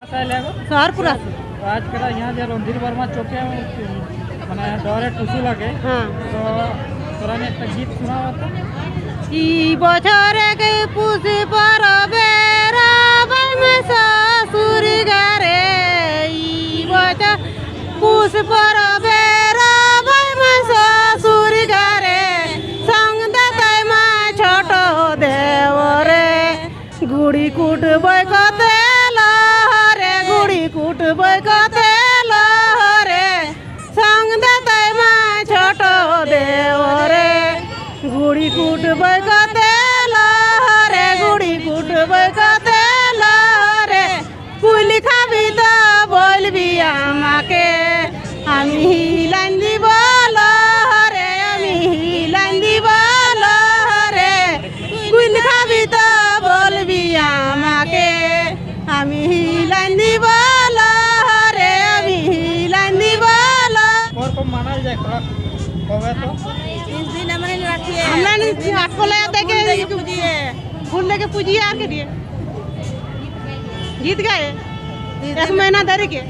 सहरपुरा से आज करा यहाँ जो रणधीर वर्मा चौके मैंने डरे टुसु लगे हाँ तो तोरा ने एक गीत सुना होता ई बछरे के पुसी पर बेरा में ससुर घरे ई बछर पुस पर बेरा में ससुर घरे संग दतै मा छोट देवरे गुड़ी कुट बैकते लहरे गुड़ी कुट बैकते लहरे संग दतै मा छोट देवरे गुड़ी कुट बैकते लहरे गुड़ी कुट बैकते लहरे पुली खाबी तो बोलबी आमाके आमी हिलाइन দিব लहरे आमी हिलाइन দিব लहरे पुली खाबी तो बोलबी आमाके आमी हिलाइन দিব लहरे आमी हिलाइन দিব और को माना जाए करा होवे तो इस दिन हमने रखी है हमने आपको ले देके पूजिए फूल लेके पूजिए आके दिए जीत गए एक महीना धर के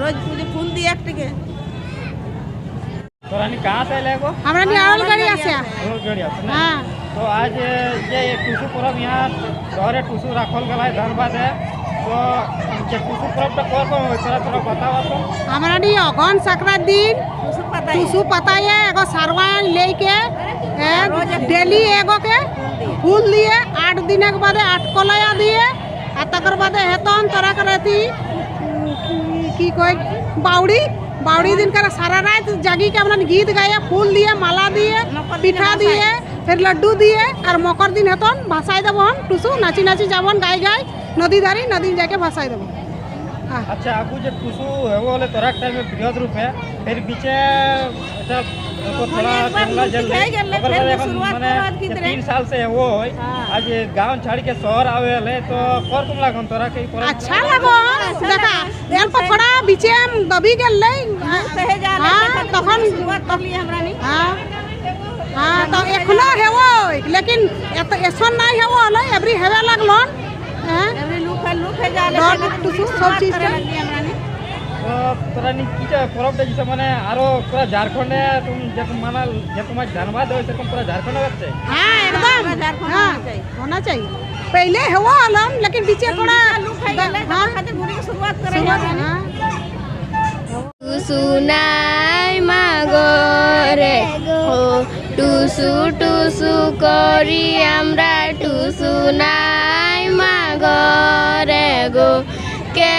रोज पूजे फूल दिए एक के तोरा ने कहाँ से ले गो हमरा नियाल गड़िया से रोज गड़िया से ना हां तो आज ये टुसु परब यहाँ डरे टुसु राखल गला है धन्यवाद है तो ये टुसु परब तो कौन तोरा तोरा बतावा तो हमरा नी अगन संक्रांति दिन टुसु पताई है एगो सरवा लेके डेली एगो के फूल दिए 8 दिन के बाद 8 कलया दिए आ तकर बाद हेतन तोरा करती की कोई बावड़ी दिन कर सारा रात जागी के हमने गीत गाए फूल दिए माला दिए पिठा दिए फिर लड्डू दिए और मकर दिन हेतन भाषाई देव हम टुसु नाची नाची जावन गाय गाय नदी धारी नदी जाके भाषाई देव अच्छा आपको जो टुसु है वो वाले तोरा टाइम में बृहद रूप है फिर पीछे ऐसा तो थोड़ा जंगला जल माने 3 साल से है वो आज गांव छाड़ के शहर आवे ले तो कर तुम लागन तोरा के अच्छा लागो देखा एल पकड़ा बीचे दबी गेल ले हां तखन तकली हमरा नी हां तो एखनो हेवो लेकिन एसन नहीं हेवो ले एवरी हेवे लागलन एवरी लुक है जाले टुसु सब चीज के हमरा नी तो तोरा नी की परब जैसे माने आरो पूरा झारखंड है तुम जब माना जब तुम धन्यवाद हो तुम पूरा झारखंड होते हां एकदम होना चाहिए पहले हेवो आलम लेकिन बीचे थोड़ा हां खातिर घुरी के शुरुआत करे सुनाई मागरे हो टुसु टुसु करी আমরা टुसु নাই मागरे गो के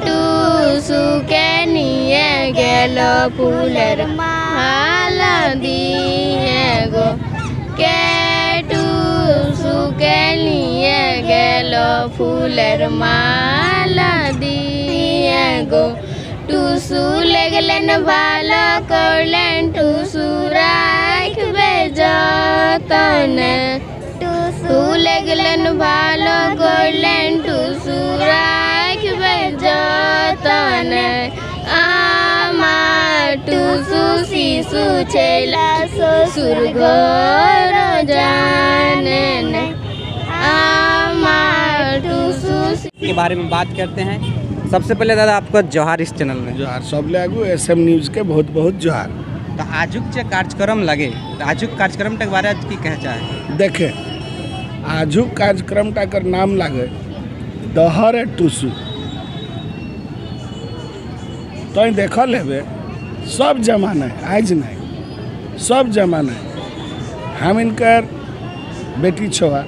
टुसु के निये गेल फूलेर माला दिए गो के टुसु के निये गेल फूलेर माला दिए गो टुसु लगलन भालो करलेन टुसु राखबे जतन टुसु लगलन भालो करलेन टुसु राखबे जतन आमार टुसु शिशु छेला ससुर घर जाने आमार टुसु के बारे में बात करते हैं। सबसे पहले दादा आपका जोहार इस चैनल में जोहार सब लागू एसएम न्यूज़ के बहुत बहुत जोहार। तो आजुक जो कार्यक्रम लगे तो आजुक कार्यक्रम के बारे में की कह चाहे देखे आजुक कार्यक्रम का नाम लगे डहरे टुसु तो देख लेबे सब जमाना है आज नहीं सब जमाना है हम इनकर बेटी छोआ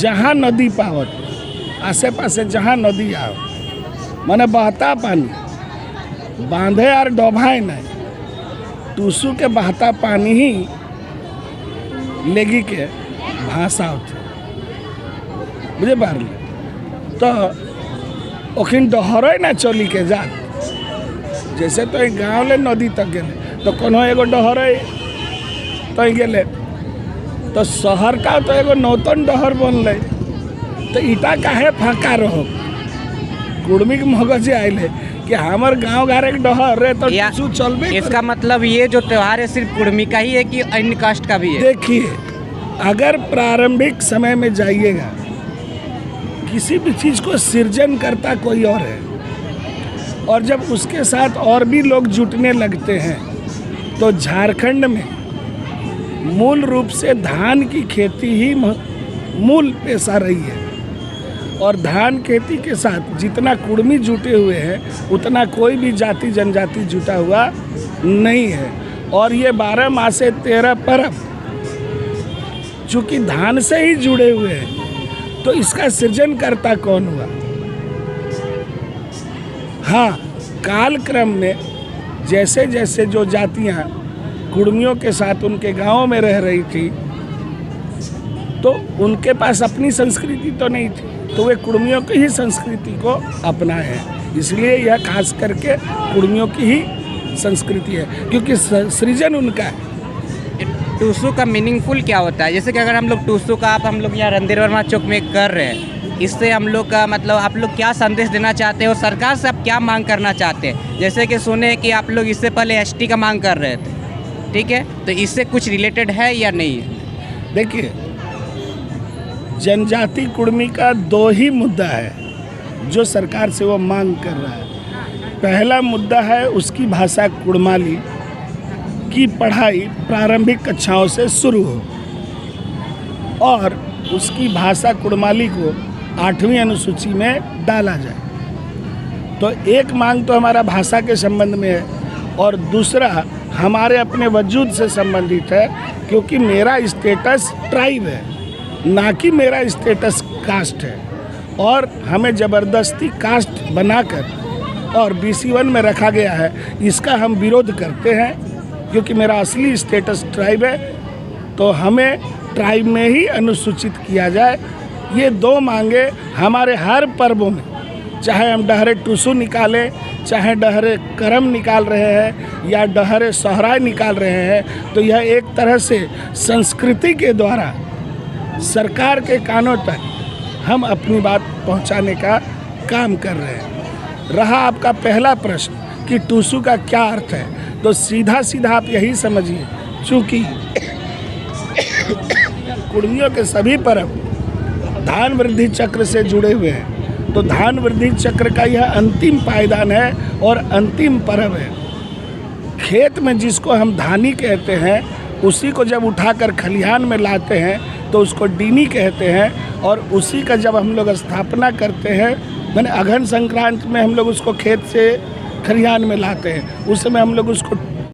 जहाँ नदी पावत आसे पासे जहाँ नदी आओ माने बहता पानी बांधे और डोभाए नहीं टुसु के बहता पानी ही लेगी के भाषा होते बुझे पार तो ओखिन डहरे ना चली के जात जैसे तो गाँव ले नदी तक गए तो कोनो एगो डहरे तो गए तो शहर का तो एगो नौतन डहर बनले तो ईटा काहे फाका रहो कुर्मी के मगज आए कि हमार गांव घर एक डहर रे तो टुसु चलबे इसका मतलब ये जो त्योहार है सिर्फ कुर्मी का ही है कि अन्य कास्ट का भी है। देखिए अगर प्रारंभिक समय में जाइएगा किसी भी चीज़ को सृजन करता कोई और है, और जब उसके साथ और भी लोग जुटने लगते हैं तो झारखंड में मूल रूप से धान की खेती ही मूल पेशा रही है। और धान खेती के साथ जितना कुर्मी जुटे हुए हैं उतना कोई भी जाति जनजाति जुटा हुआ नहीं है। और ये 12 मासे 13 परब चूँकि धान से ही जुड़े हुए हैं, तो इसका सृजन करता कौन हुआ? हाँ, कालक्रम में जैसे जैसे जो जातियाँ कुर्मियों के साथ उनके गांवों में रह रही थी, तो उनके पास अपनी संस्कृति तो नहीं थी, तो वे कुर्मियों की ही संस्कृति को अपनाए हैं। इसलिए यह खास करके कुर्मियों की ही संस्कृति है, क्योंकि सृजन उनका है। टूसू का मीनिंगफुल क्या होता है? जैसे कि अगर हम लोग टूसू का हम लोग यहाँ रणधीर वर्मा चौक में कर रहे हैं, इससे हम लोग का मतलब आप लोग क्या संदेश देना चाहते हैं और सरकार से आप क्या मांग करना चाहते हैं? जैसे कि सुने कि आप लोग इससे पहले एसटी का मांग कर रहे थे, ठीक है, तो इससे कुछ रिलेटेड है या नहीं है? देखिए, जनजाति कुर्मी का 2 ही मुद्दा है जो सरकार से वो मांग कर रहा है। पहला मुद्दा है उसकी भाषा कुड़माली की पढ़ाई प्रारंभिक कक्षाओं से शुरू हो और उसकी भाषा कुड़माली को 8वीं अनुसूची में डाला जाए। तो एक मांग तो हमारा भाषा के संबंध में है, और दूसरा हमारे अपने वजूद से संबंधित है, क्योंकि मेरा स्टेटस ट्राइब है, ना कि मेरा स्टेटस कास्ट है। और हमें ज़बरदस्ती कास्ट बनाकर और BC1 में रखा गया है, इसका हम विरोध करते हैं, क्योंकि मेरा असली स्टेटस ट्राइब है, तो हमें ट्राइब में ही अनुसूचित किया जाए। ये 2 मांगे हमारे हर पर्वों में, चाहे हम डहरे टूसू निकालें, चाहे डहरे करम निकाल रहे हैं या डहरे सोहराय निकाल रहे हैं, तो यह एक तरह से संस्कृति के द्वारा सरकार के कानों तक हम अपनी बात पहुंचाने का काम कर रहे हैं। रहा आपका पहला प्रश्न कि टूसू का क्या अर्थ है, तो सीधा सीधा आप यही समझिए, चूँकि कुर्मियों के सभी पर्व धान वृद्धि चक्र से जुड़े हुए हैं, तो धान वृद्धि चक्र का यह अंतिम पायदान है और अंतिम पर्व है। खेत में जिसको हम धानी कहते हैं, उसी को जब उठाकर खलिहान में लाते हैं तो उसको डीनी कहते हैं, और उसी का जब हम लोग स्थापना करते हैं, मैंने अघन संक्रांत में हम लोग उसको खेत से खलिहान में लाते हैं, उस समय हम लोग उसको